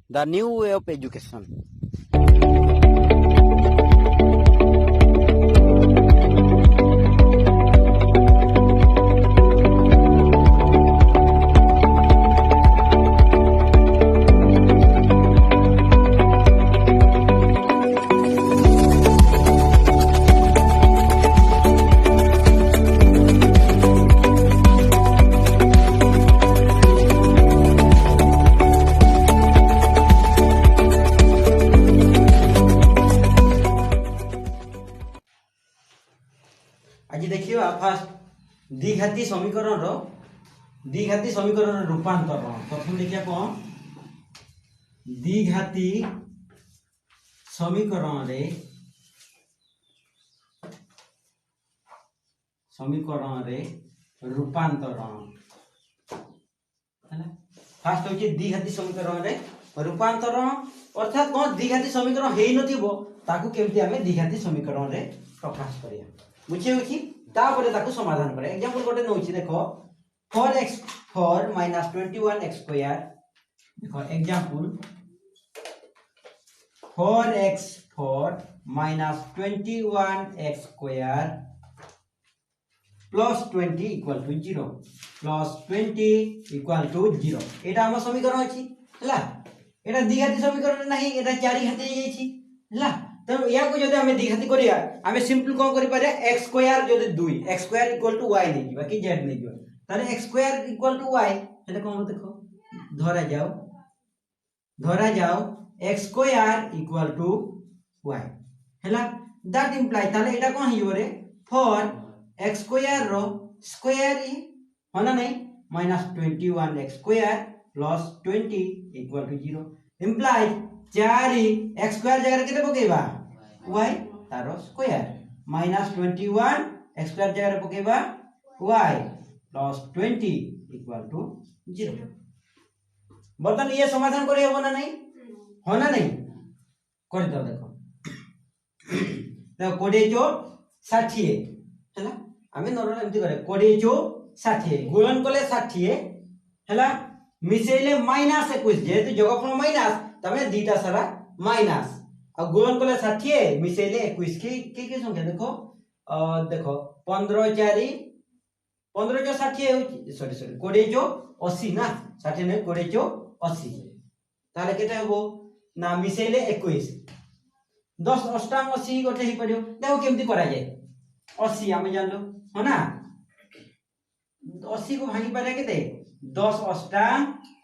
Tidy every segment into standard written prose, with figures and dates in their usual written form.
the new way of education. आज देखिए fast द्विघाती समीकरण रूपांतर प्रथम देखिए कौन द्विघाती समीकरण रे रूपांतर फास्ट होची द्विघाती समीकरण रे रूपांतर अर्थात कौन द्विघाती समीकरण हेई नथिबो ताकू केमती हमें द्विघाती समीकरण रे प्रकाश करिया बुझे होची तापरे ताकू समाधान करे एग्जांपल गोटे नउची देखो 4x4 21x² देखो example 4x4 21x² plus 20 equal to 0 plus 20 equal to 0 एटा हम समीकरण अछि हला एटा द्विघाती समीकरण नाही एटा चारि घाती जाईछि हला तो या को जदि हमें द्विघाती करिया हमें सिंपल कोन करि पारे x² जदि 2 x² equal to y नै जिबा कि z नै जिबा तारे x² equal to y हेले कोन देखो धरा जाओ x² equal to y हला दैट इंप्लाई ताले एटा कोन हियो रे 4x² रो स्क्वायर ही होना नहीं -21x² plus 20 equal to 0 implies 4 x² जगह केते पकेबा y तारो स्क्वायर -21x² जगह पकेबा y plus 20 equal to 0 बर्तन ये समाधान करी हो ना नहीं होना नहीं कर दो देखो 20 जो 60 हैला हमें नॉर्मल एमती करे 20 जो 60 गुणन कले 60 हैला मिसेले -21 जेतु जोगफल माइनस तमे दीटा सारा माइनस और गुणन कले 60 मिसेले 21 की संख्या देखो देखो 15 4 15 जो 60 होची सॉरी 20 जो 80 ना 60 नहीं 20 जो 80 ताले केते हो ना मिसेले 21 10 अष्टांग 80 गोटे ही पड़ियो देखो केमती करा जाए 80 हमें जान लो हो ना 80 को भागी पारे केते 10 अष्टांग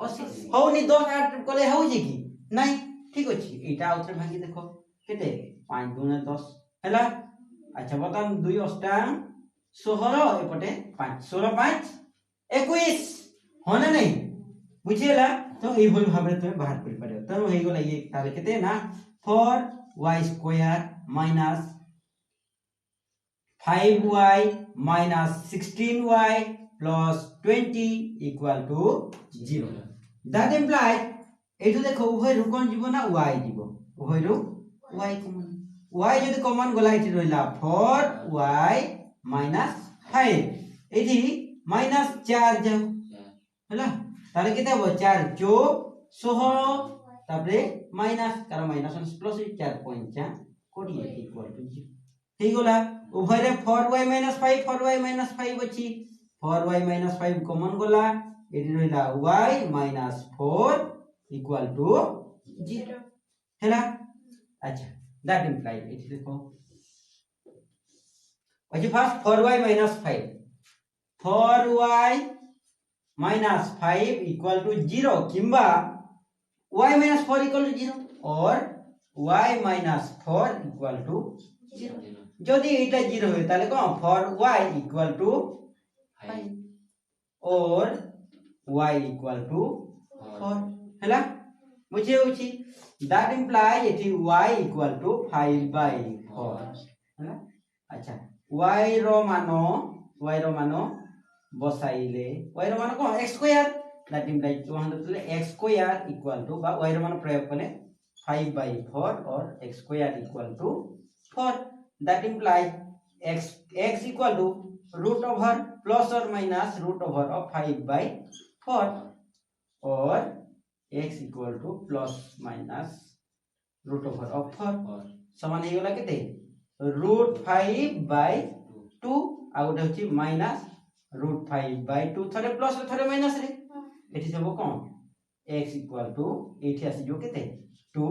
80 हो नि 10 8 कले हो जे की नहीं ठीक अछि एटा आउथरे भागी देखो केते 5 2 10 हैला अच्छा बतान 2 अष्टांग 16 एपटे 5 16 5 21 होना नहीं बुझिएला तो एई भल भाबरे तुम बाहर कर पारे तो हेई गला ये ताले केते ना 4y² -5y -16y plus 20 equal to 0 that implies एठो देखो उभय रु कोन जीवो ना y जीवो उभय रु y कॉमन y जदी कॉमन गला एठी रहिला 4y -5 एठी -4 जाओ हला ताले केते हो 4 जो 16 तापरे माइनस कार माइनस प्लस 4 5 20 इक्वल टू 0 हेई गला उभय रे 4y -5 4y -5 अछि 4y -5 कॉमन गला एठी रहिला y -4 equal to 0 हैला अच्छा दैट इंप्लाई एठी देखो अछि first 4y -5 4y -5 equal to 0 किंबा y -4 equal to 0 और y -4 equal to 0 जदि एटा 0 होय ताले कोन 4y equal to 5 और y equal to 4 हैला मुझे होची दैट इंप्लाई एठी y equal to 5/4 हैला अच्छा y रो मानो बसाइले y रो मानो कोन x² that imply 200 x² equal to बा y रो मानो प्रयोग कले 5/4 और x² equal to 4 that imply x equal to root over plus or minus root over of 5/4 और x equal to plus minus root over of 4 समान हे गला केते √5/2 आ गोटे होची माइनस √5/2 थरे प्लस थरे माइनस रे एठी सब कोन x इक्वल टू एठी आसी जो केते 2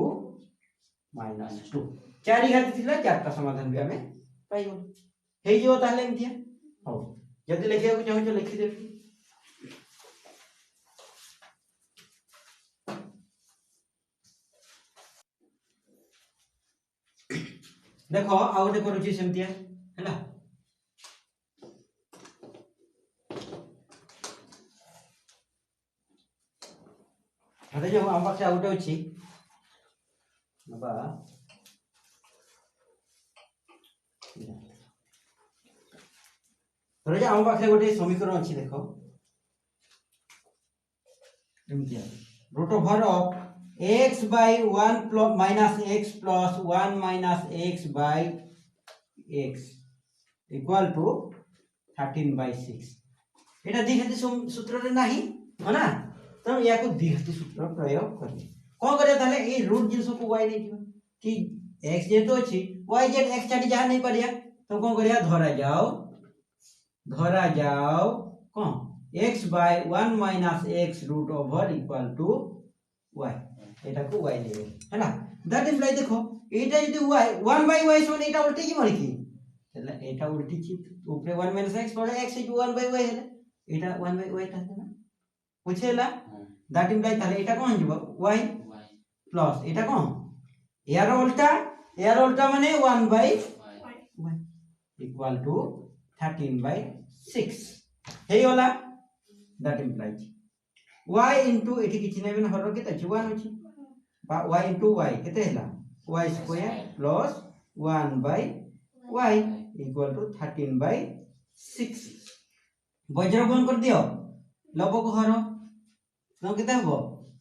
- 2 चारि घात थिला चारटा समाधान भी हमें पाइयो हे जो ताले एमथिया हो जदी लिखिया को चाहो लिखि दे देखो आ गोटे करूची सेमतिया हैला अरे जो हम पाखे आ गोटे अछि बा तो जे हम पाखे गोटे समीकरण अछि देखो एमतिया root over of x by 1 plus minus x plus 1 minus x by x equal to 13/6 एटा द्विघाती सूत्र रे नाही हो ना तो या को द्विघाती सूत्र प्रयोग करले कोन करे ताले ए रूट जिंस को y नै दियो कि x जे तो अछि y जे x छाडी जा नै परिया तो कोन करिया धरा जाओ कोन x by 1 minus x root over equal to y एटा को y लेबे हैना दैट इम्प्लाई देखो एटा यदि y 1 by y सो एटा उल्टी की माने की हैला एटा उल्टी छी ऊपर 1 minus x पर x इज 1 by y हैला एटा 1 by y था ना बुझेला दैट इम्प्लाई ताले एटा कोन जबो y प्लस एटा कोन यार उल्टा माने 1 by y इक्वल टू 13/6 हे होला दैट इम्प्लाइज y into एठी किछि नै बिन हर केते अछि 1 अछि बा y into y केते हैला y square plus 1 by y equal to 13/6 वज्र गुण कर दियो लबो को हर तो केते हबो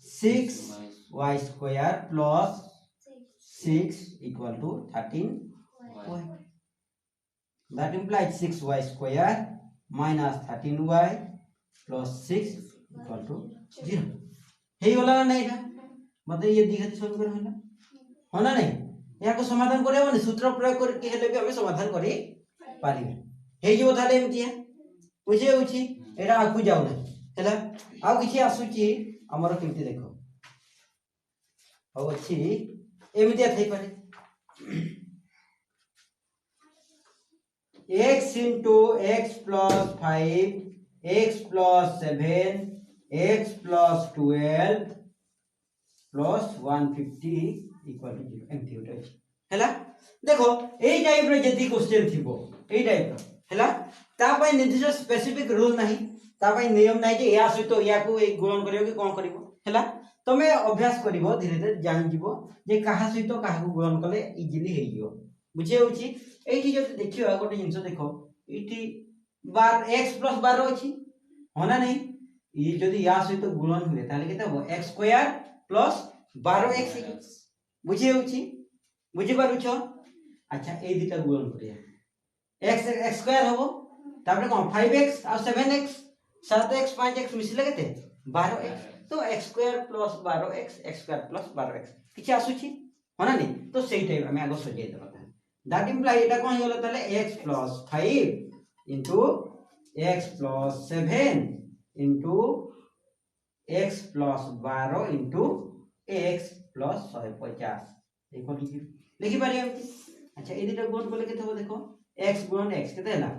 6y square plus 6 equal to 13y that implies 6y square minus 13y plus 6 equal to 0 हे होला ना एटा मतलब ये द्विघाती समीकरण होला होना नहीं या को समाधान करे माने सूत्र प्रयोग करके हेले भी हमें समाधान करी पारिबे हे जो थाले एमतिया बुझे होची एटा आकु जाउ ना हैला आ किछि आसुची हमर केमति देखो हो अछि एमतिया थई पारे x into x plus 5 x plus 7 x plus 12 plus 150 equal to 0 एमती होते हैला देखो एई टाइप रे जति क्वेश्चन थिबो एई टाइप रो हैला ता पय निर्दिष्ट स्पेसिफिक रूल नाही ता पय नियम नाही जे या सहित या को एक गुणन करियो कि कोन करिवो हैला तमे अभ्यास करिवो धीरे धीरे जानि जिवो जे कहा सहित कहा को गुणन कले इजीली हेइ जिवो बुझे होची एठी जति देखियो गोटे जिंस देखो एठी बार x plus 12 अछि होना नहीं ई जदी या सहित गुणन हुए ताले केते हो x स्क्वायर प्लस 12x बुझे होची बुझी पारु छ अच्छा ए दिटा गुणन करिया x स्क्वायर होबो तापर कोन 5x और 7x 7x 5x मिसले केते 12x तो x square plus 12x x square plus 12x किछि आसुची होना नहीं तो सेही टाइप हमें आगो सजे देबा that imply eta कोन होला ताले x plus 5 into x plus 7 into x plus 12 into x plus 150 देखो लिखि पारे अच्छा ए दिटा गुण बोले केते हो देखो x गुणन x केते हला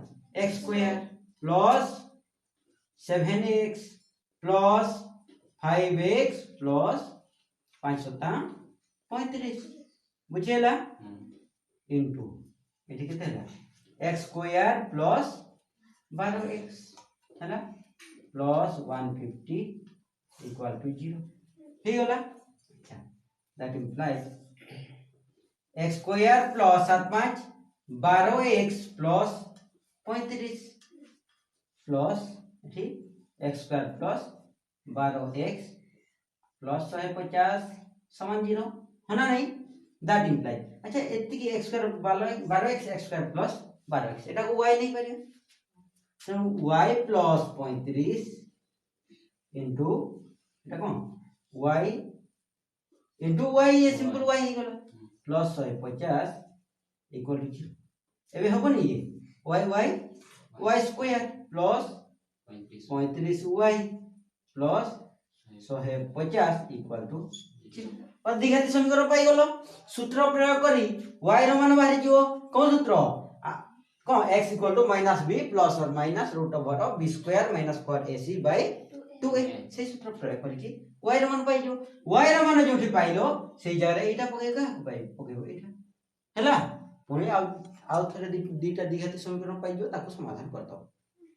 x square plus 7x plus 5x plus 535 बुझेला into एठी केते हला x स्क्वायर प्लस 12x हैला प्लस 150 इक्वल टू 0 हे होला अच्छा that implies x square plus 7 12x plus 35 plus एठी x square plus 12x plus 150 समान 0 होना नहीं दैट इंप्लाइज अच्छा एति की x square 12x x square plus 12x एटा को y नहीं पारे तो y प्लस 35 इनटू एटा कोन y इंटू y ये सिंपल y ही गला प्लस 150 इक्वल टू 0 एबे हबनी ये y square plus 35y plus 150 equal to 0 और द्विघाती समीकरण पाई गलो सूत्र प्रयोग करी y रो मान बाहर जिवो कोन सूत्र कौन x equal to minus b plus और minus root over of b square minus 4ac by 2a से सूत्र प्रयोग करके y रो मान पाई जो y रो मान जोठी पाइलो से जगह एटा पकेगा पाई पकेबो एटा हैला पुणी आउ थरे दीटा द्विघाती समीकरण पाई जो ताको समाधान करतो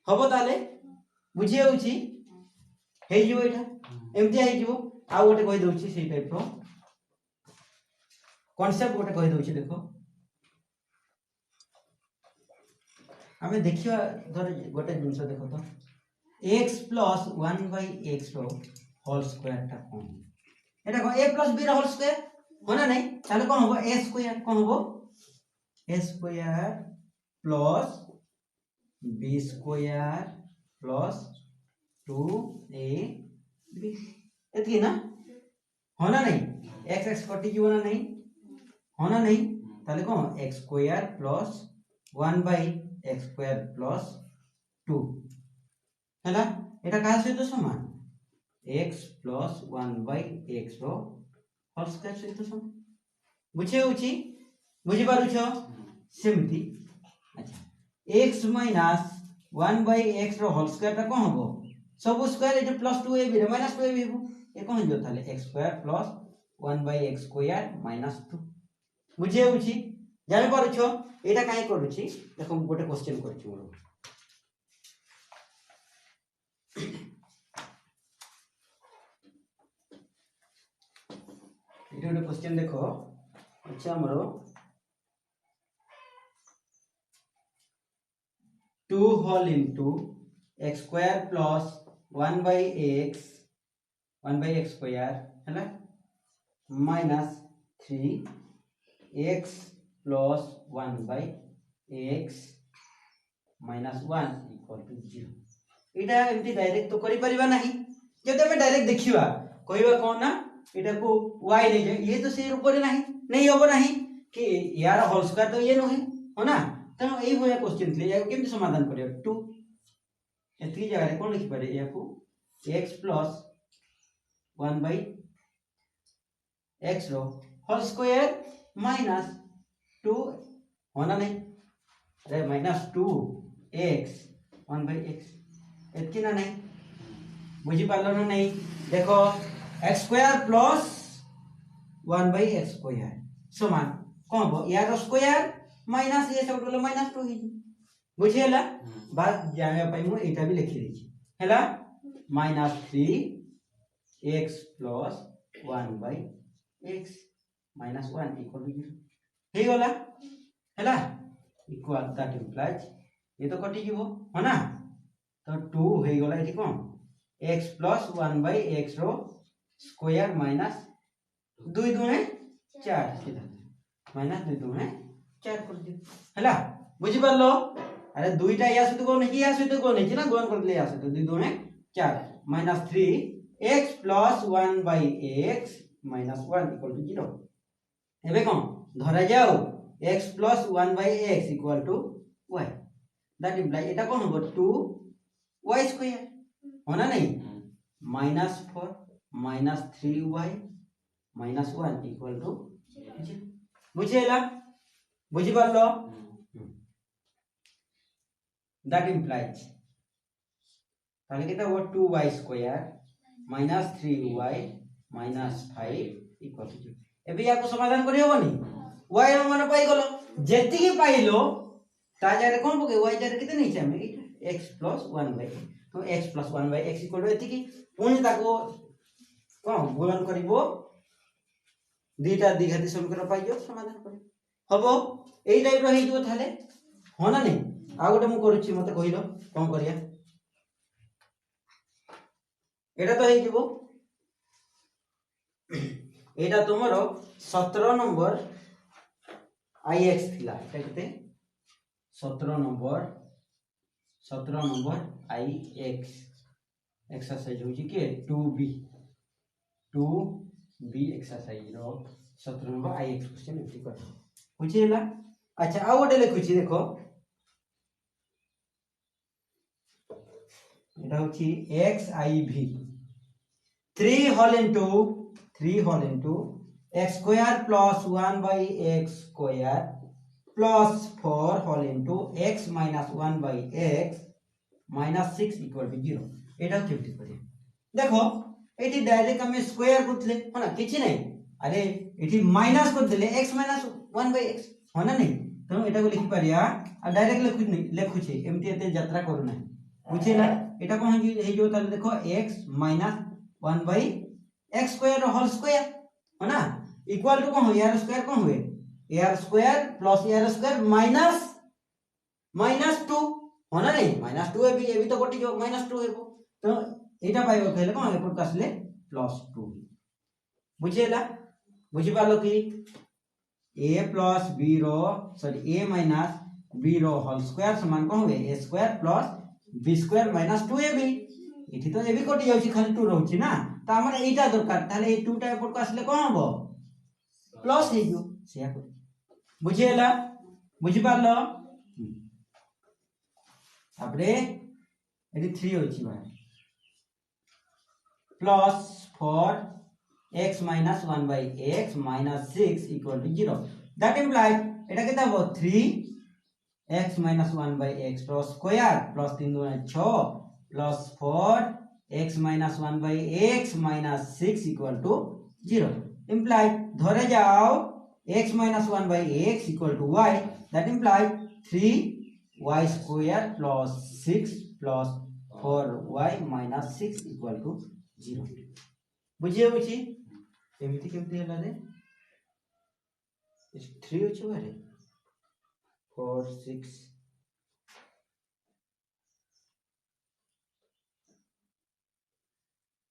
हबो ताले बुझी होउची हे जो एटा एमती हे जो आ गोटे कहि दोउची से टाइप रो कांसेप्ट गोटे कहि दोउची देखो हमें देखियो धर गोटे जिंस देखो तो x प्लस 1 बाय x रो होल स्क्वायर ता कोन एटा को a प्लस b रो होल स्क्वायर होना नहीं ताले कोन होबो a स्क्वायर कोन होबो a square plus b square plus 2ab एतकी ना होना नहीं x x कटि जीव ना नहीं होना नहीं ताले कोन x square plus 1 by x square plus 2 हैला एटा का सहित समान x प्लस 1 बाय x रो होल स्क्वायर सहित समान बुझे होची बुझी पारु छ सेमती अच्छा x माइनस 1 बाय x रो होल स्क्वायर ता कोन होबो सब स्क्वायर एटा प्लस 2ab रे माइनस 2ab हो ए कोन जो थाले x square plus 1 by x square minus 2 बुझे होची जाने पारु छ एटा काई करूची देखो गोटे क्वेश्चन करछु मोर एटा गोटे क्वेश्चन देखो अच्छा हमरो 2 whole into x square plus 1 by x square हैला minus 3x plus 1 by x minus 1 equal to 0 एटा एमती डायरेक्ट तो करि परिबा नहीं जब हमें डायरेक्ट देखिबा कहबा कोन ना एटा को y ले जाए ये तो से ऊपर नहीं होबो नहीं कि यार होल स्क्वायर तो ये नहीं हो ना तो एई होया क्वेश्चन ले जाए केमती समाधान करियो 2 एतकी जगह रे कोन लिखि पारे या को x प्लस 1 बाय x रो होल स्क्वायर माइनस 2 होना नहीं अरे माइनस 2x 1 बाय x इतकी ना नहीं बुझी पालो ना नहीं देखो x square plus 1 by x square समान कौन हो यार स्क्वायर माइनस ये सब बोले माइनस 2 ही बुझी हला बात जाने पाई मु एटा भी लिखि दै छी हला minus 3x plus 1 by x minus 1 equal to 0 हे गला हैला इक्वल दैट इंप्लाइज ये तो कटि जीवो हो ना तो 2 हे गला एठी कोन x प्लस 1 बाय x रो स्क्वायर माइनस 2 दुने 4 सीधा माइनस 2 दुने 4 कर दे हैला बुझि पालो अरे दुईटा या सहित कोन या सहित कोन है ना गुणन कर ले या सहित 2 दुने 4 minus 3x plus 1 by x minus 1 equal to 0 एबे कोन धरा जाओ x plus 1 by x equal to y that implies eta kon hobo 2 y square होना नहीं minus 4 minus 3y minus 1 equal to 0 बुझेला बुझी पारलो that implies ताले केता वो 2y square minus 3y minus 5 equal to 0 एबे या को समाधान करि होबनी y रो मान पाई गलो जेति की पाइलो ता जारे कोन पके y जारे किते नहीं छे में x plus 1 by तो x plus 1 by x equal to एति की पुनी ताको कोन गुणन करिवो दीटा द्विघाती समीकरण पाइयो समाधान करि हबो एई टाइप रो हेइ जो थाले होना नहीं आ गोटे मु करूची मते कहिलो कोन करिया एटा तो हेइ जीवो एटा तुमरो 17 नंबर ix थिला एटा केते 17 नंबर ix एक्सरसाइज होची के 2b टू बी एक्सरसाइज रो 17 नंबर आईएक्स क्वेश्चन एंट्री कर बुझिला। अच्छा आ गोटे लिखुची देखो এটা হচ্ছে xiv 3 whole into x square plus 1 by x square plus 4 whole into x minus 1 by x minus 6 equal to 0 এটা কেমতি করি দেখো এটি ডাইরেক্ট আমি স্কয়ার করলে না কিছু নাই আরে এটি মাইনাস করলে x minus 1 by x হয় না নাই তো এটাকে লিখি পারিয়া আর ডাইরেক্ট লিখুছি এমটি এতে যাত্রা করু না বুঝিলা এটা কোন হেই जो তাহলে দেখো x minus 1 by x square whole square है ना इक्वल टू कौन हो यार स्क्वायर कौन हुए यार स्क्वायर प्लस यार स्क्वायर माइनस 2 होना नहीं -2 ये भी तो कोटी जो -2 हेबो तो एटा पाइबो कहले कोन एपट कासले +2 बुझिला बुझि पालो कि a plus b रो सॉरी a minus b रो होल स्क्वायर समान कोन हुए a square plus b square minus 2ab एठी तो ए भी कोटी जाउची खाली 2 रहउची ना त हमर एटा दरकार ताले ए 2 टा एपट कासले कोन हबो प्लस हे जो सेया कर बुझिला बुझि पालो तापरे एठी 3 होची भाई plus 4 x minus 1 by x minus 6 equal to 0 that implies এটা কেতা হবো 3 x minus 1 by x रो square plus 3 2 6 plus 4 x minus 1 by x minus 6 equal to 0 implies ধরে যাও x minus 1 by x equal to y that implies 3y square plus 6 plus 4y minus 6 equal to 0 बुझिए बुझी एमिति केमति हला रे 3 अछि बारे 4 6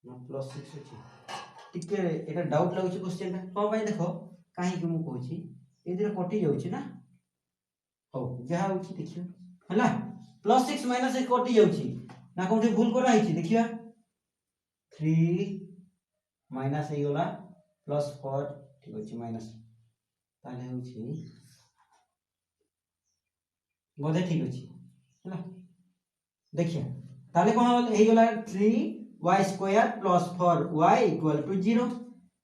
ना प्लस 6 अछि टिके एटा डाउट लागुची क्वेश्चन ता कोन भाई देखो काहे कि मु कहूची एदिरे कटि जाउची ना हो जहा होची देखियो हला प्लस 6 माइनस 6 कटि जाउची ना कोठी भूल करा हिची देखिया 3 माइनस हे गला प्लस 4 ठीक अछि माइनस ताले होची बोधे ठीक अछि हला देखिया ताले कोन हे गला 3y square plus 4y equal to 0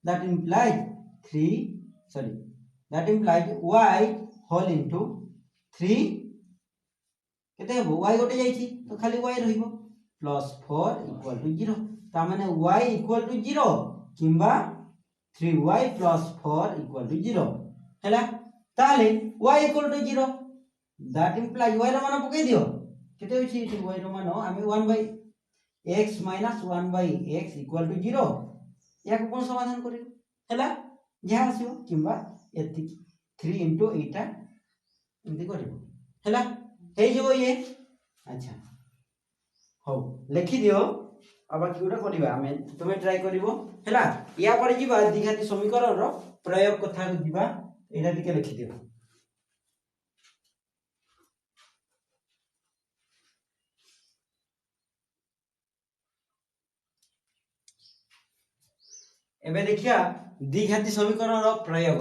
that implies y whole into 3 केते हो y गोटे जाईची तो खाली y रहिबो plus 4 equal to 0 ता माने y equal to 0 किंबा 3y plus 4 equal to 0 हैला ताले y equal to 0 that implies y रो मान पके दियो केते होची y रो मान आमे 1 by x minus 1 by x equal to 0 या को कोन समाधान करियो हैला जहा आसीबो किंबा एति 3 into 8 एंती करियो हैला हे जो ये अच्छा हो लिखि दियो अब किउडा करिबा हमें तुमे ट्राई करिवो हैला या पर जीवा द्विघाती समीकरण रो प्रयोग कथा जीवा एटा दिके लिखि दियो एबे देखिया द्विघाती समीकरण रो प्रयोग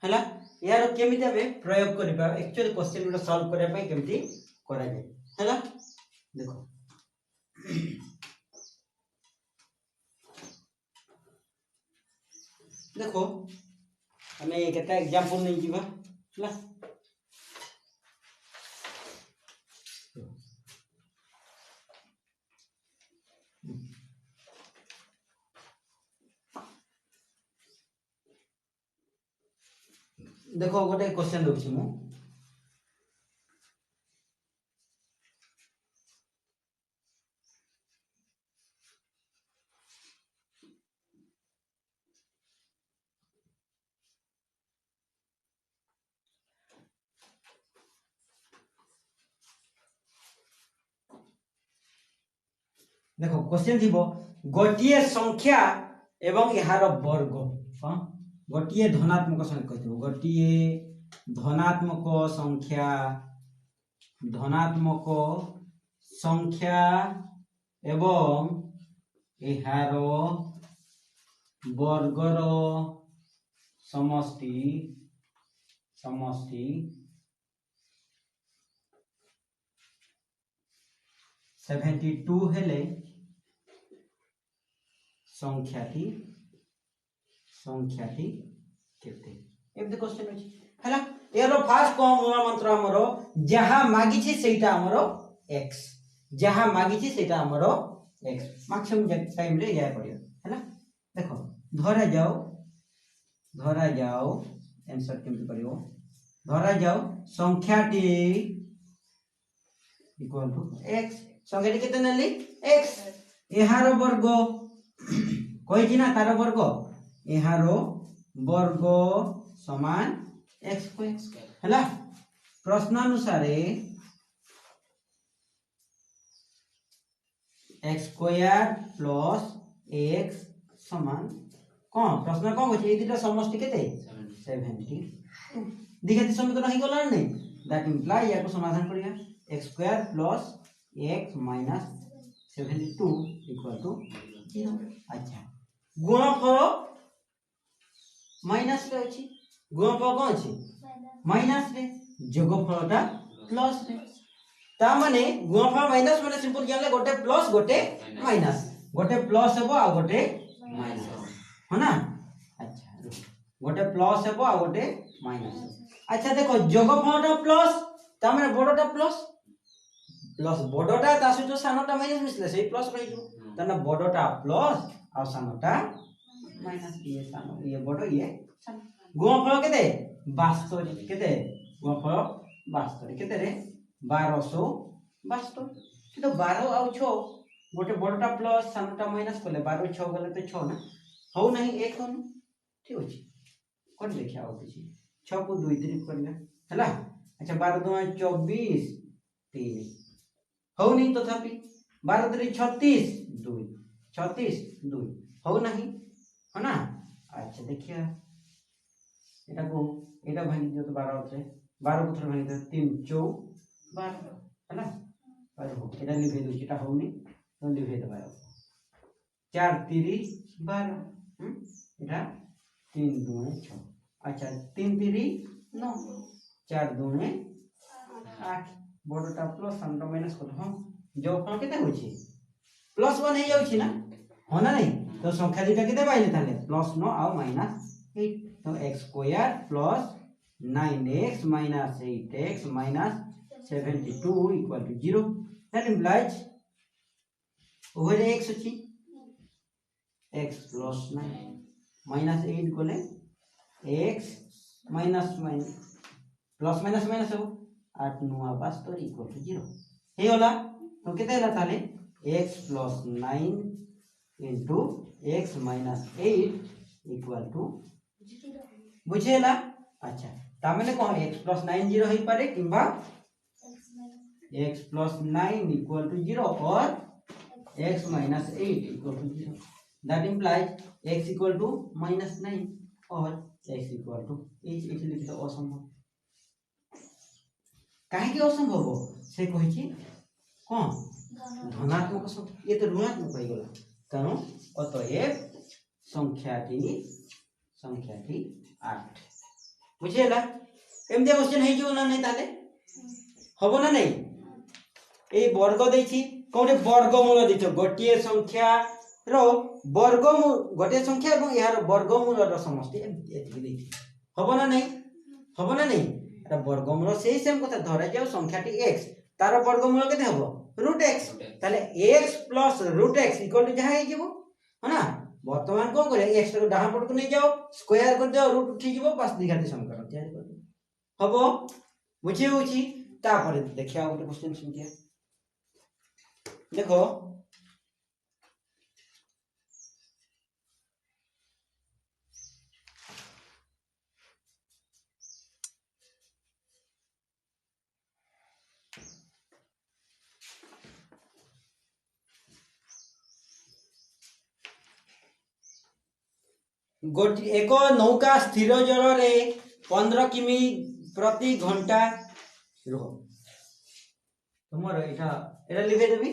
हैला यार केमिति हबे प्रयोग करिबा एक्चुअली क्वेश्चन रो सॉल्व करे पई केमिति करा जाय हैला देखो देखो हमें केता एग्जांपल नै जीवा हैला देखो गोटे क्वेश्चन दोछि मु देखो क्वेश्चन थीबो गोटिए संख्या एवं यार वर्ग हां गोटिए धनात्मक संख्या कहथिबो गोटिए धनात्मक संख्या एवं यार वर्गर समष्टि समष्टि 72 हेले संख्याटी केते एबे क्वेश्चन अछि हला एरो फास्ट को मूल मंत्र हमरो जहा मागी छी सेटा हमरो x जहा मागी छी सेटा हमरो x मैक्सिमम टाइम रे या पड़ियो हला देखो धरा जाओ आंसर केमति करियो धरा जाओ संख्याटी इक्वल टू x संख्याटी केते नली x एहारो वर्ग कोइ छी ना तारो वर्ग एहारो वर्ग समान x को x हला प्रश्नानुसार x स्क्वायर प्लस x समान कोन प्रश्न कोन होछि ए दुटा समष्टि केते 70 दिखति समीकरण ही गला नै दैट इंप्लाई या को समाधान करिया x square plus x minus 72 equal to 0 अच्छा गुणफल माइनस रे अछि गुणफल कोन अछि माइनस रे जोगफलटा प्लस रे ता माने गुणफल माइनस माने सिंपल जानले गोटे प्लस गोटे माइनस गोटे प्लस हेबो आ गोटे माइनस हो ना अच्छा गोटे प्लस हेबो आ गोटे माइनस अच्छा देखो जोगफलटा प्लस ता माने बडटा प्लस बडटा ता सहित सानटा माइनस मिसले सेही प्लस रहि जो तना बडटा प्लस आ सानटा माइनस ये सानो ये बडो ये सानो गुणफल केते 72 केते गुणफल 72 केते रे 1272 तो 12 आ 6 गोटे बडटा प्लस सानटा माइनस करले 12 6 गले तो 6 ना हो नहीं एक हो ठीक अछि कोन देखिया हो किछि 6 को 2 3 करले हला अच्छा 12 2 24 3 हो नहीं तथापि 12 3 36 2 36 2 हो नहीं हो ना अच्छा देखिया एटा को एटा भांगी दियो तो 12 होते 12 को थोड़ा भांगी दे 3 4 12 है ना और हो एटा लिखे दो एटा होनी तो लिखे दे 12 4 3 12 एटा 3 2 6 अच्छा 3 3 9 4 2 8 बडटा प्लस सानटा माइनस कर हम जो फल केते होछि प्लस 1 हे जाउछि ना हो ना नहीं तो संख्या दुटा केते पाइले थाले प्लस 9 आ माइनस 8 तो x square plus 9x minus 8x minus 72 equal to 0 that implies over x अछि x plus 9 minus 8 कोले x minus plus minus minus हो 8 9 72 equal to 0 हे होला तो केते होला ताले x plus 9 into x minus 8 equal to 0 बुझेला अच्छा तामेले कोन x plus 9 0 होई पारे किंबा x plus 9 equal to 0 और x minus 8 equal to 0 that implies x equal to minus 9 और x equal to h लिखित असंभव काहे कि असंभव हो से कहि छी कोन धनात्मक संख्या ये तो ऋणात्मक होई गेला कारण अतएव संख्याटी 8 बुझेला एमदे क्वेश्चन हे जो ना नहीं ताले हबो ना नहीं ए वर्ग देछि कोने वर्गमूल दिछो गोटिए संख्या रो वर्गमूल गोटिए संख्या एवं यार वर्गमूल रो समष्टि एति देछि हबो ना नहीं एटा वर्गमूल सेही सेम कथा धरा जाऊ संख्याटी x तार वर्गमूल केते हबो √x ताले x √x इक्वल टू जहा हे जेबो है ना वर्तमान को करे x को डाहा पट को नहीं जाओ स्क्वायर कर दो रूट उठी जीवो बस दिखाते समीकरण तैयार कर दो हबो बुझे होची तापर देखिया गोटे क्वेश्चन सुनिया देखो गोटी एक नौका स्थिर जल रे 15 किमी प्रति घंटा रह तुमर एटा लिखे देबी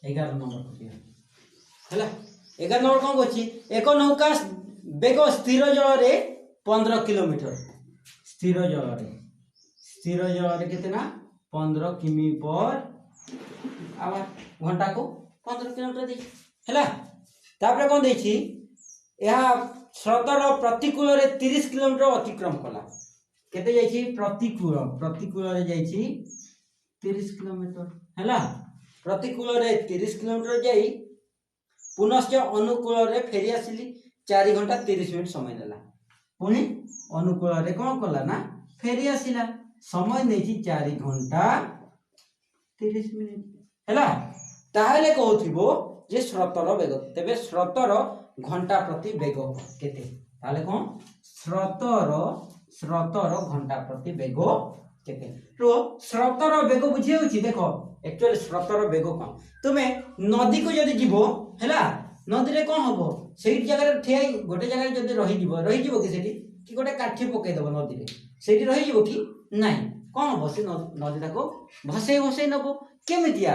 11 नंबर क्वेश्चन हैला 11 नंबर कौन कोची एक नौका बेग स्थिर जल रे 15 किलोमीटर स्थिर जल रे कितना 15 किमी पर आवर घंटा को 15 किलोमीटर दे हैला तापर कौन देछि यह स्रोतर प्रतिकूल रे 30 किलोमीटर अतिक्रम कला केते जाइछि प्रतिकूल रे जाइछि 30 किलोमीटर हैला प्रतिकूल रे 30 किलोमीटर जाई पुनश्च अनुकूल रे फेरी आसिली 4 घंटा 30 मिनिट समय लेला पुनी अनुकूल रे कोन कला ना फेरी आसिला समय नेछि 4 घंटा 30 मिनिट हैला ताहले कहउथिबो जे स्रोतर वेग तबे स्रोतर घंटा प्रति वेग केते ताले कोन स्रोतर घंटा प्रति वेग केते तो स्रोतर वेग बुझी होछि देखो एक्चुअली स्रोतर वेग कोन तुमे नदी को जदी जीवो हैला नदी रे कोन होबो सेही जगह रे ठेई गोटे जगह जदी रही जीवो कि सेठी कि गोटे काठी पके देबो नदी रे सेठी रही जीवो कि नाही कोन होबो से नदी ताको भसई नबो केमितिया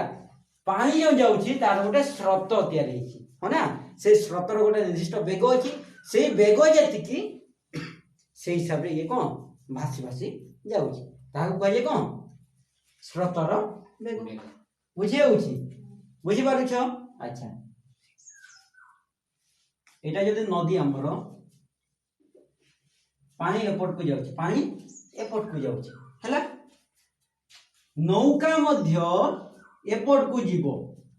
पानी जो जाउछि तार गोटे स्रोत तयारी हिछि हो ना से स्रोतर गोटे निर्दिष्ट वेग अछि से वेग जति कि से हिसाब रे ये कोन भासी जाउछि ताको कहजे कोन स्रोतर वेग बुझे होछि बुझी पारु छ अच्छा एटा जदि नदी हमर पानी एपट को जाउछि हैला नौका मध्य एपट को जीवो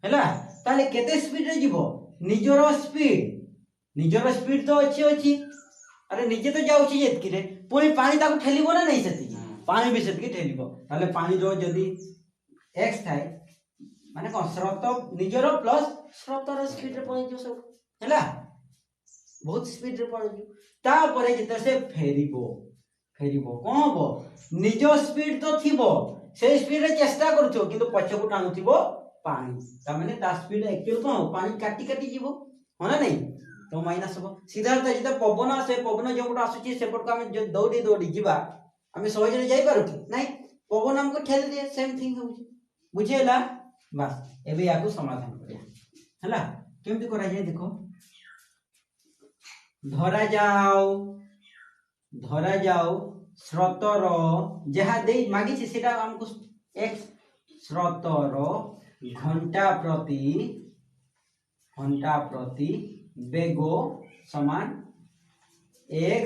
हैला ताले केते स्पीड रे जीवो निजर स्पीड तो अछि अरे निजे तो जाउछि जेतकी रे पुनी पानी ताको ठेलिबो ना नहीं सेती पानी भी सेतकी ठेलिबो ताले पानी रो जदी x थाए माने कोन स्रोत निजर प्लस स्रोतर स्पीड रे पहुंचो सब हैला बहुत स्पीड रे पहुंचो ता परे जते से फेरिबो कोन होबो निज स्पीड तो थिबो से स्पीड रे चेष्टा करथो किंतु पछ को टाणुथिबो पानी ता माने ता स्पीड एक्चुअल कोन पानी काटी जीवो हो ना नहीं तो माइनस हो सीधा जते पवन से पवन जोपट आसुची सेपट को हम दौड़ी जीवा हम सहज रे जाई पारु कि नहीं पवन हमको ठेल दिए सेम थिंग होउची बुझेला बस एबे याको समाधान करिया हला केमति करा जाय देखो धरा जाओ स्रोतर जहा दे मागी छी सेटा हमको x स्रोतर घंटा प्रति वेग समान x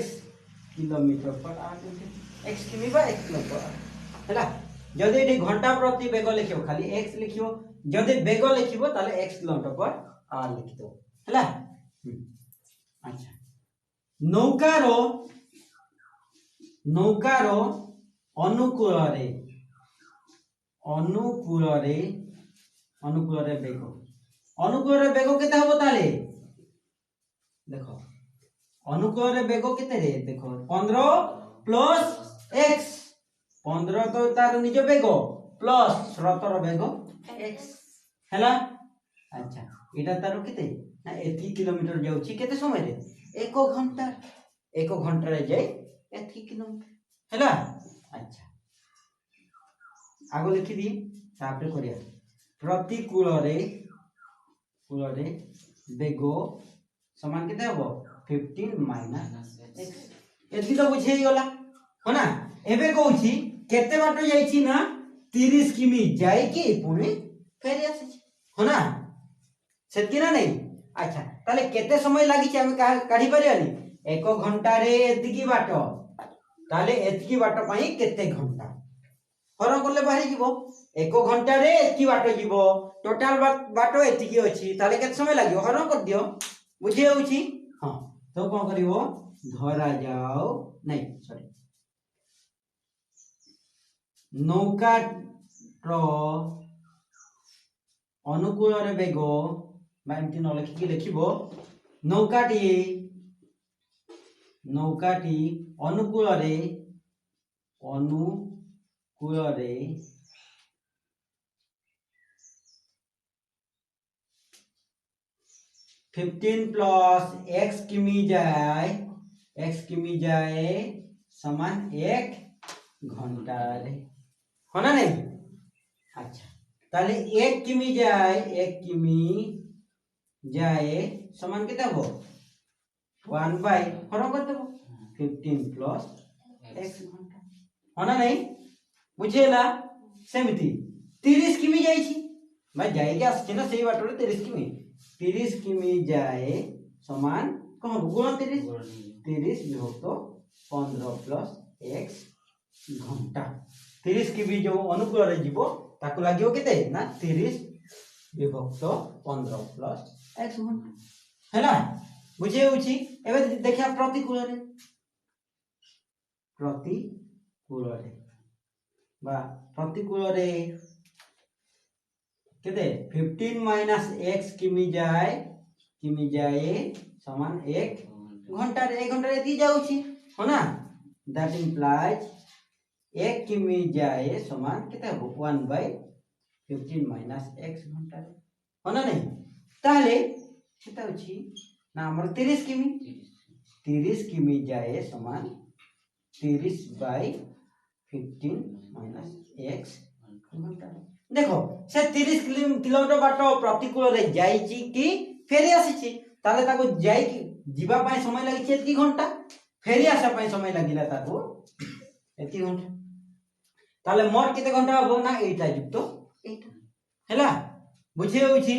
किलोमीटर पर x किमी बा 1 किलोमीटर हैला जदि एठी घंटा प्रति वेग लिखियो खाली x लिखियो जदि वेग लिखियो ताले x किलोमीटर पर r लिखि दो हैला अच्छा नौकार अनुकूल रे वेग केते हबो ताले देखो अनुकूल रे वेग केते रे देखो 15 प्लस x 15 तो तार निज वेग प्लस स्रोतर वेग x हैला अच्छा एटा तार केते ना 1 किलोमीटर जाउची केते समय रे 1 घंटा रे जाय 1 किलोमीटर हैला अच्छा आगो लिखि दी तापर करिया प्रतिकूल रे वेग समान केते हबो 15 माइनस x एति तो बुझे गला हो ना एबे कहूची केते बाटो जाईची ना 30 किमी जाई कि पुनी फेरी आसी हो ना सेति ना नहीं अच्छा ताले केते समय लागि छी हम काढी परियानी 1 घंटा रे एतिकी बाटो ताले एतिकी बाटो पई केते घंटा हर करले बाहरी जीवो 1 घंटा रे एतिकी बाटो जीवो टोटल बाटो एतिकी अछि ताले केते समय लागियो हर कर दियो बुझे होउची हां तो कोन करिवो धरा जाओ नहीं सॉरी नौका अनुकूल रे वेग बाइंटी न लिखि लिखिबो नौकाटी अनुकूल रे 15 प्लस x किमी जाए समान 1 घंटा रे हो ना नहीं अच्छा ताले 1 किमी जाए समान केते हो 1 बाय हर कर देबो 15 प्लस x घंटा होना नहीं बुझेला सेमिति 30 किमी जाईची भाई जाएगी आछे ना सेही बाटरे 30 किमी जाए समान कौन गुण 30 विभक्त 15 प्लस x घंटा 30 किमी जो अनुकूल रे जीवो ताकू लागियो केते ना 30 विभक्त 15 प्लस x घंटा हैला बुझे होची एबे देखिया प्रतिकूल रे बा प्रतिकूल रे केते 15 माइनस x किमी जाए समान 1 घंटा रे 1 घंटा रे दी जाउची हो ना दैट इंप्लाइज 1 किमी जाए समान केते हो 1 बाय 15 माइनस x घंटा रे हो ना नहीं ताले केते होची ना हमर 30 किमी जाए समान 30 बाय 15 माइनस x घंटा देखो से 30 किलोमीटर बाट प्रतिकूल रे जाईची कि फेरी आसीची ताले ताको जाई जीवा पाए समय लागिছে एती घंटा फेरी आसा पाए समय लागिला ताको एती घंटा ताले मोर केते घंटा हो ना एटा युक्त एटा हैला बुझे होची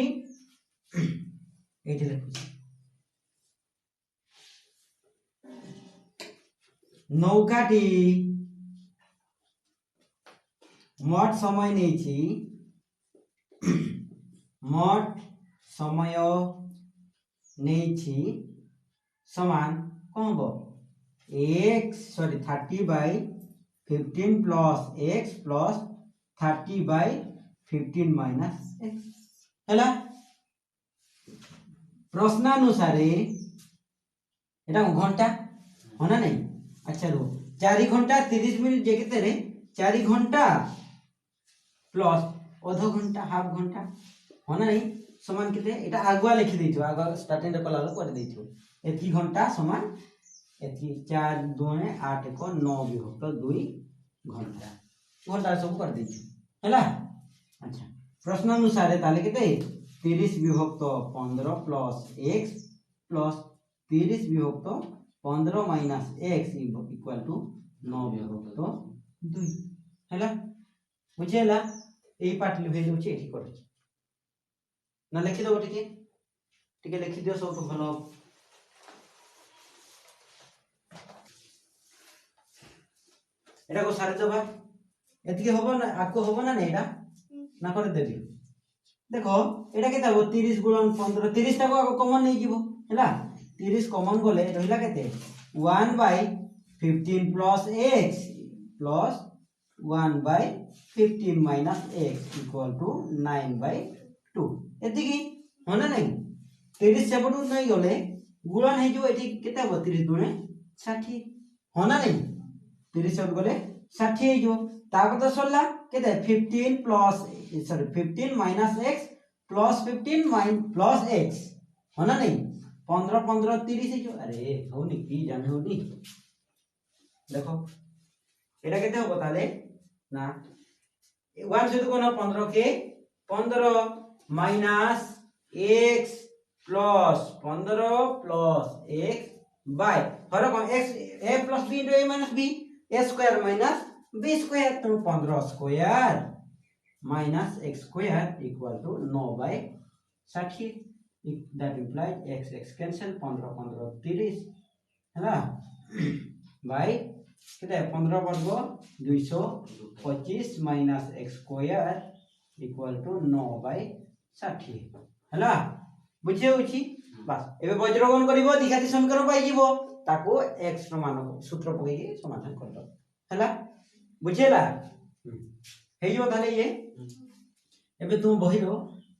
एठी लिखुची नौकाटी मोट समय नेछि समान कौन बो 30 by 15 plus x plus 30 by 15 minus x हैला प्रश्नानुसार एटा घंटा होना नहीं अच्छा रो 4 घंटा 30 मिनिट जे केते रे 4 घंटा प्लस आधा घंटा हाफ घंटा होना नहीं समान केते एटा आगुआ लिखि दैथो आगुआ स्टार्टिंग रे कला कर दैथो एती घंटा समान एती 4 2 8 1 9 विभक्त 2 घंटा सब कर दैथो हैला अच्छा प्रश्न अनुसार ताले केते 30 विभक्त 15 प्लस x प्लस 30 विभक्त 15 माइनस x इक्वल टू 9 विभक्त 2 हैला बुझेला एई पार्ट लिखै दोछि एठी करछि ना लिखि दो टिके लिखि दियो सब भलो एटा को सारे दबा एतिके होबो ना आको होबो ना एटा ना कर देबी देखो एटा केता हो 30 गुणन 15 30 टा को आको कॉमन नै जीवो हैला 30 कॉमन बोले रहिला केते 1 by 15 plus x plus 1 by 15 minus x equal to 9 by 2 एतिकी होना नहीं 30 सेपटू नहीं गले गुणन हे जो एठी केते हो 30 गुणे 60 होना नहीं 30 सेपट गले 60 हे जो ताको तो सरला केते 15 plus 15 minus x plus 15 plus x होना नहीं 15 15 30 हे जो अरे होनी की जाने होनी देखो एटा केते हो बताले ना 1 से तो कोन 15 के 15 minus x plus 15 plus x by फरक x a plus b into a minus b a square minus b square तो 15 square minus x square equal to 9 बाय 60 that implies x x cancel 15 15 30 हैला बाय केते 15 वर्ग 225 माइनस x square equal to 9 बाय 60 हैला बुझे होची बस एबे वज्रगण करिवो द्विघाती समीकरण पाई जीवो ताको x प्रमाण सूत्र पकई समाधान कर दो हैला बुझेला हे जो ताले ये एबे तुम बही रो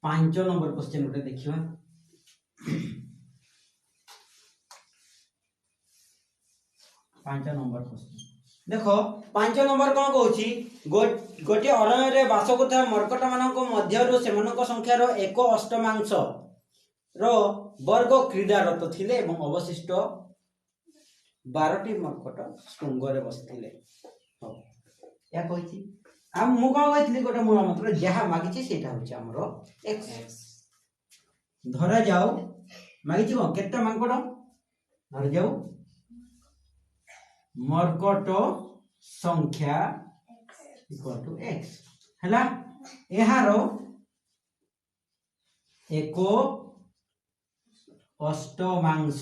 5 नंबर क्वेश्चन उठे देखिवा 5 नंबर क्वेश्चन देखो 5 नंबर कोन कहूची गोटे अरण्य रे बास करता मर्कट मानक मध्यरु सेमनक संख्यार एक अष्टमांश रो वर्ग क्रीडारत थिले एवं अवशिष्ट 12टी मर्कट शृंग रे बसिथिले हो या कहूची हम मु कौन कहली गोटे मूल मंत्र जहाँ मागिचे सेटा होची हमरो x धरा जाओ मागिचे को केटा मांकड़ धरा जाओ मर्कट संख्या इक्वल टू x हैला एहारो एको अष्टमांश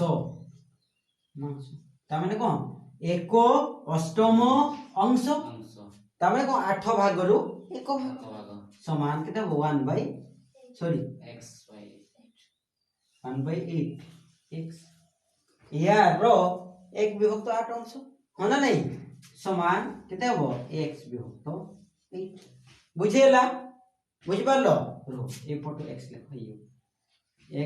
तामाने कोन एको अष्टम अंश तामाने कोन 8 भाग रु एको भाग समान केटा 1 by sorry x by 1 by 8 x यार रो 1 विभक्त 8 अंश होना नहीं समान केते हो x विभक्त 8 बुझेला बुझ पारलो रो ए फोटो x लिखो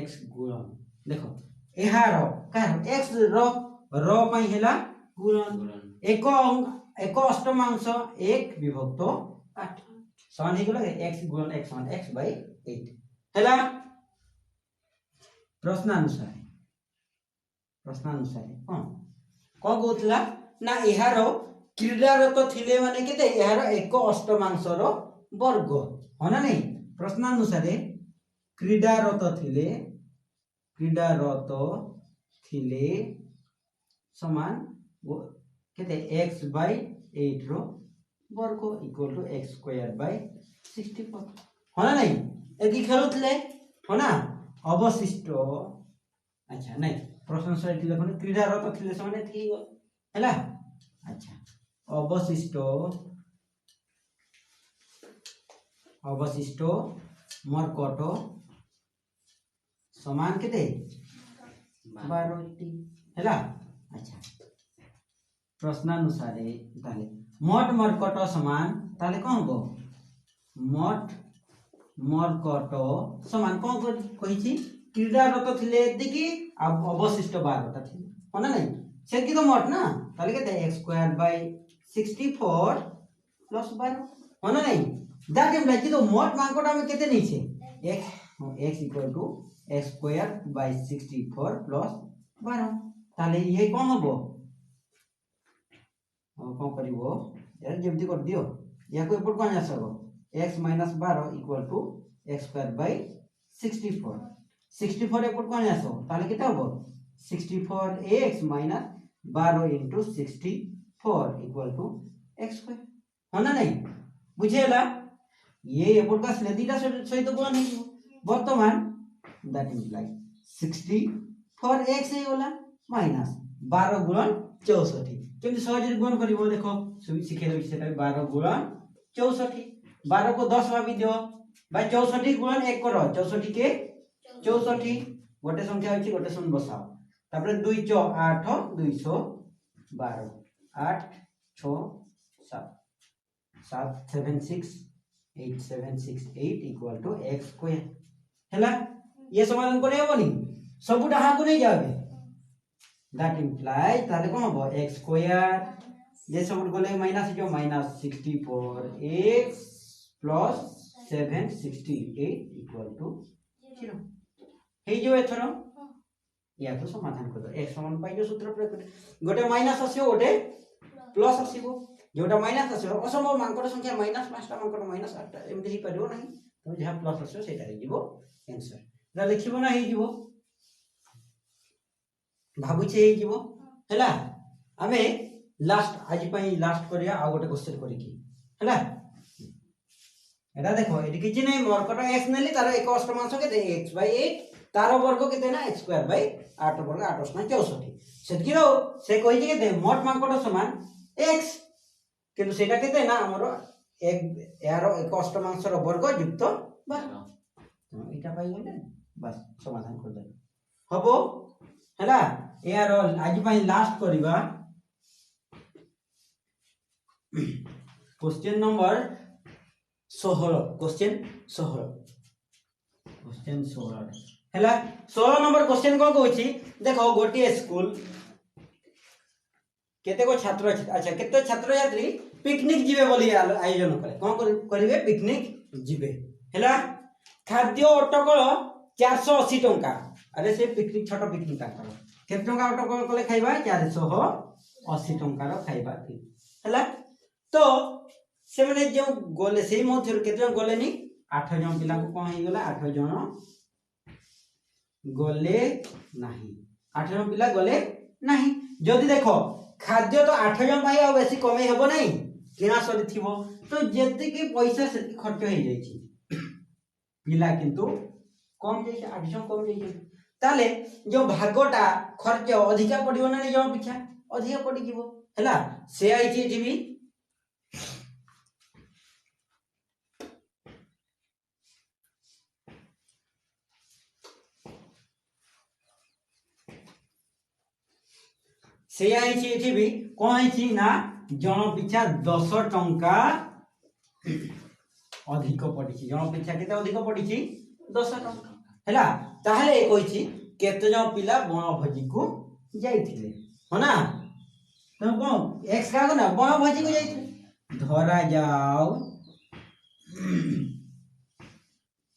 x गुणन देखो एहारो का x रो पई हेला गुणन एक अष्टमांश 1 विभक्त 8 समान हे गेलो x गुणन x समान x बाय 8 हेला प्रश्नानुसार कोन कहउतला ना एहारो क्रीडारत थिले माने केते एहारो एक अष्टमांश रो वर्ग होना नहीं प्रश्नानुसार क्रीडारत थिले समान केते x बाय 8 रो वर्ग equal to x square by 64 होना नहीं एकी खेलुतले होना अवशिष्ट अच्छा नहीं प्रश्न सहित लिखने क्रीडारत थिले समान थी हैला अच्छा अवशिष्ट मर्कट समान केते 12 टी हैला अच्छा प्रश्नानुसार ताले मोट मर्कट समान ताले कोन हो मोट मर्कट समान कोन कहिछि क्रीडारत थिले दिकी अवशिष्ट 12 ता थिले होना नहीं से की तो मोट ना ताले केते x स्क्वायर बाय 64 प्लस 12 होना नहीं दैट इम्प्लाइज तो मोट मार्कटा में केते नहीं छे x equal to x square by 64 plus 12 ताले ये कोन होबो कोन करिवो यार जल्दी कर दियो या को ऊपर कोन आसबो x - 12 equal to x square by 64 ऊपर कोन आसो ताले केते होबो 64x - 12 into 64 equal to x square होना नहीं बुझेला ये ऊपर का स्लेदीटा सहित गुणन है वर्तमान दैट इम्प्लाइज 64x हे होला माइनस 12 गुणन 64 केमि सहज गुणन करिवो देखो सिखेले सेटा 12 गुणन 64 12 को 10 भाबी दियो भाई 64 गुणन 1 करो 64 के 64 गोटे संख्या होची गोटे सम बसाओ तापरे 2 4 8 212 8 6 7 7 7 6 8 7 6 8 इक्वल टू x स्क्वायर हैला ये समाधान करे होनी सब डहा को नहीं जावे दैट इम्प्लाइज ताले कोन हो x स्क्वायर ये सब गले माइनस जो minus 64x plus 768 equal to 0 हे जो एथरो या तो समाधान कर दो x समान पाई जो सूत्र प्रयोग कर गोटे माइनस आसीओ गोटे प्लस आसीबो जोटा माइनस आसीओ असंभव मानकर संख्या माइनस 5 टा मानकर माइनस 8 टा एमति ही परियो नहीं तो जहा प्लस आसीओ सेटा रे जीवो आंसर रा लिखिबो ना हे जीवो भाबु छे हे जीवो हैला हमें लास्ट आज पई लास्ट करिया आ गोटे क्वेश्चन करी की हैला एटा देखो एटी किछि नै मर्कट x नेली तार एक अष्टमांश के x बाय 8 तार वर्ग केते ना x स्क्वायर बाय 8 वर्ग 8 * 64 सेतकी रो से कहि जे केते मोट मार्कट समान x किंतु सेटा केते ना हमरो एक यारो एक अष्टमांश रो वर्ग युक्त 12 तो एटा पाई गेले बस समाधान कर दे हबो हैला यारो आज पई लास्ट करिबा क्वेश्चन नंबर 16 क्वेश्चन 16 हैला 16 नंबर क्वेश्चन को कहूची देखो गोटे स्कूल केते को छात्र अच्छा केते छात्र छात्री पिकनिक जीवे बोली आयोजन करे कोन करिवे पिकनिक जीवे हैला खाद्य अटकल 480 टंका अरे से पिकनिक छोटो पिकनिक ताकर केते टंका अटकल कले खाइबा 480 टंका रो खाइबा हैला तो से माने जो गले सेही मध्य केते जन गले नी 8 जन पिला को कोन हे गला 8 जन गले नाही 8 जन पिला गले नाही जदी देखो खाद्य तो 8 जन भाई आ बेसी कमे हेबो नाही किना सरी थिबो तो जेते के पैसा से खर्च हे जाई छी पिला किंतु कम जाई 8 जन कम जाई ताले जो भागटा खर्च अधिका पडिबो ना जन पिछा अधिका पडी जीवो हैला से आई छी एठी भी से आई छी एठी भी कोन आई छी ना जन पिछा 10 टंका अधिक पड़ी छी जन पिछा केते अधिक पड़ी छी 10 टंका हैला ताहले कोइ छी केते जन पिला बण भोजी को जाइथिले हो ना तो कोन एक्स का ना बण भोजी को जाइथिले धरा जाओ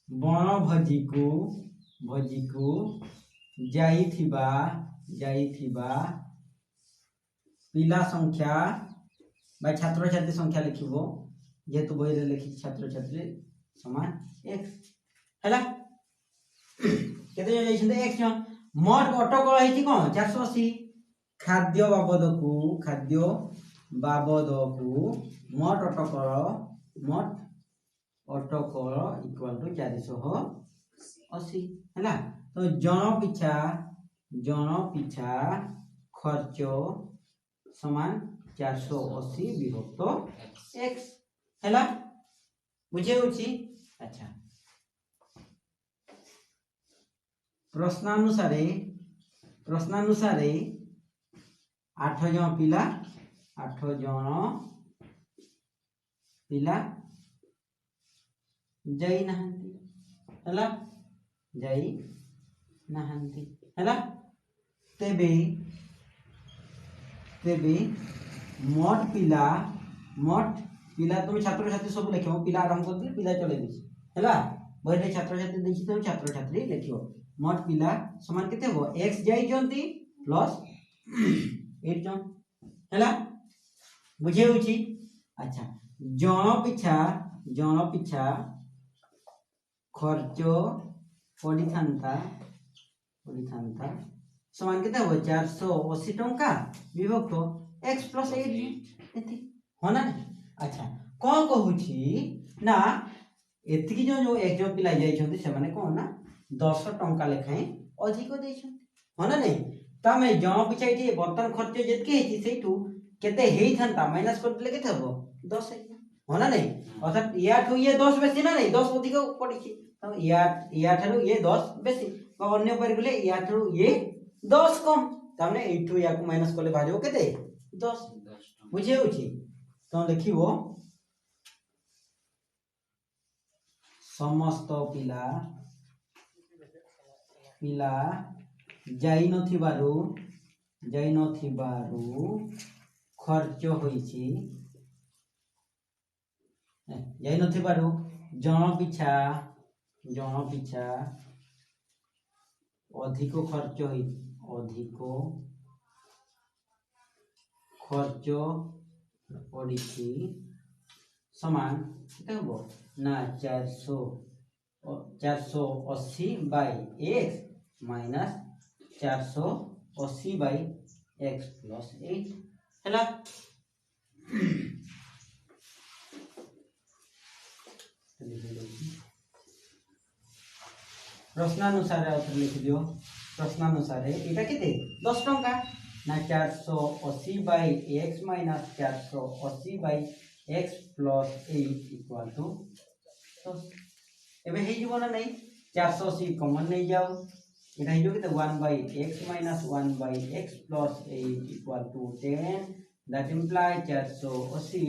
बण भोजी को जाइथिबा पिला संख्या बाय छात्र छात्री संख्या लिखिबो जेतु बही रे लिखि छात्र छात्री समान x हैला केते जाई छिते x मोट अटकल है कोन 480 खाद्य बाबद को मोट अटकल इक्वल टू 480 हैला तो जन पिछा खर्च समान 480 विभक्त x हैला बुझे होची अच्छा प्रश्नानुसारे 8 जन पिला जाई नहांती हैला तेबे मोट पिला तुम छात्र छात्री सब लिखियो पिला आरंभ कर पिला चले दिस हैला बहिले छात्र छात्री देखि तुम छात्र छात्री लिखियो मोट पिला समान केते हो x जाई जंती प्लस 8 जन हैला बुझे होची अच्छा जन पिछा खर्च पड़ी थांता समान केते हो 480 टंका विभक्त x प्लस 8 एथि होना अच्छा कोन कहूची ना एतिकी जो एक जन पिला जाई छथि से माने कोन ना 10 टंका लेखाई अधिक देई छथि होना नहीं ता मैं जन पिछा एठी बर्तन खर्च जेतके हेची सेठू केते हेई थांता माइनस कर देले केते हबो 10 होना नहीं अर्थात या ठो ये 10 बेसी ना नहीं 10 अधिक पड़ी छी तो या ठरो ये 10 बेसी बा अन्य पर गले या ठरो ये 10 कम तामने एठू या को माइनस करले भाजो केते 10 बुझे होची तो देखिबो समस्त पिला जाई नथिबारु खर्च होईची जाई नथिबारु जन पिछा अधिक खर्च पड़ी समान केते हबो ना 480 by x minus 480 by x plus 8 हैला प्रश्नानुसार लिख दियो प्रश्नानुसार एटा केते 10 टंका ना 480 by x minus 480 by x plus 8 equal to 10 एबे हे जीवो ना नहीं 480 कॉमन नहीं जाओ एटा हे जो केते 1 by x minus 1 by x plus 8 equal to 10 that imply 480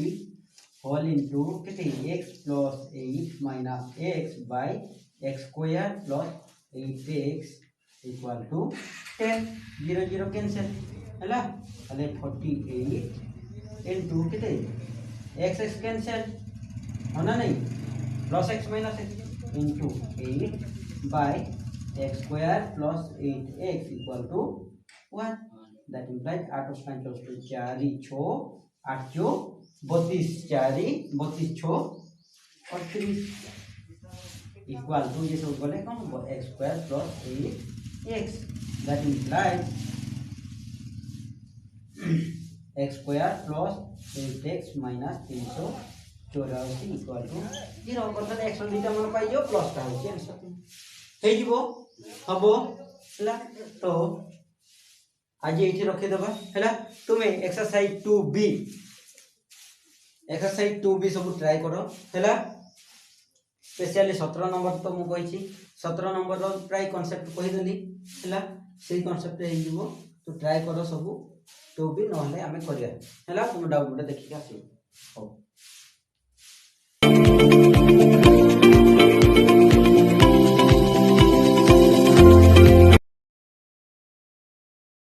whole into केते x plus 8 minus x by x square plus 8x equal to 10 0 0 cancel हैला अले 48 इनटू केते x x कैंसिल होना नहीं plus x minus x into 8 by x square plus 8x equal to 1 that implies 8 और 5 4 6 8 जो 32 4 32 6 38 equal to ये सब बोले कौन x square plus 8x that implies x square plus 8x minus 384 equal to 0 अर्थात x रो दुटा मन पाइ जो प्लस का होची आंसर हे जीवो हबो हला तो आज एठी रखे दबा हला तुमे एक्सरसाइज 2b सब ट्राई करो हला स्पेशली 17 नंबर तो मु कहिछि 17 नंबर रो ट्राई कांसेप्ट कहि देली हला सेही कांसेप्ट हे जीवो तो ट्राई करो सब 2b नहले हमें करिया हला तुम डाउट देखि आसी हो।